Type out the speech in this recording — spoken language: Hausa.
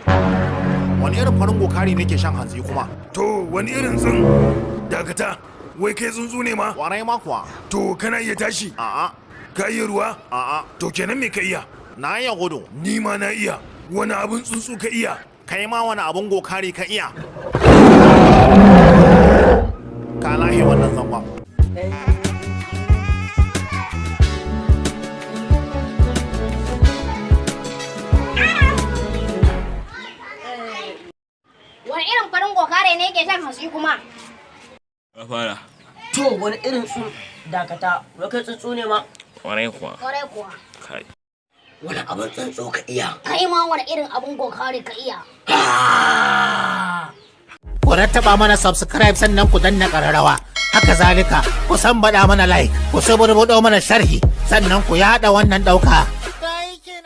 Wani irin farin gokari ne ke shan hantsi kuma? To wani irin tsin dakata, wai kai tsuntsu ne ma? Warai ma kuwa. To kana iya tashi? A'a. Ka iya ruwa? A'a. To kenan me ka iya? Na iya gudu. Ni ma na iya. Wani abin tsuntsu ka iya? Kai ma wani abin gokari ka iya? Ka lahi wannan zangon. Wani irin farin gokare ne ke shan hantsi kuma? Ka fara. To wani irin dakata, wai kai tsuntsu ne ma? Kwarai kuwa. Kwarai kuwa. Kai. Wani abin tsuntsu ka iya? Kai ma wani irin abin gokare ka iya? Ku rattaba mana subscribe sannan ku danna ƙararrawa. Haka zalika, ku san baɗa mana like, ku saburbuɗo mana sharhi, sannan ku yaɗa wannan ɗauka.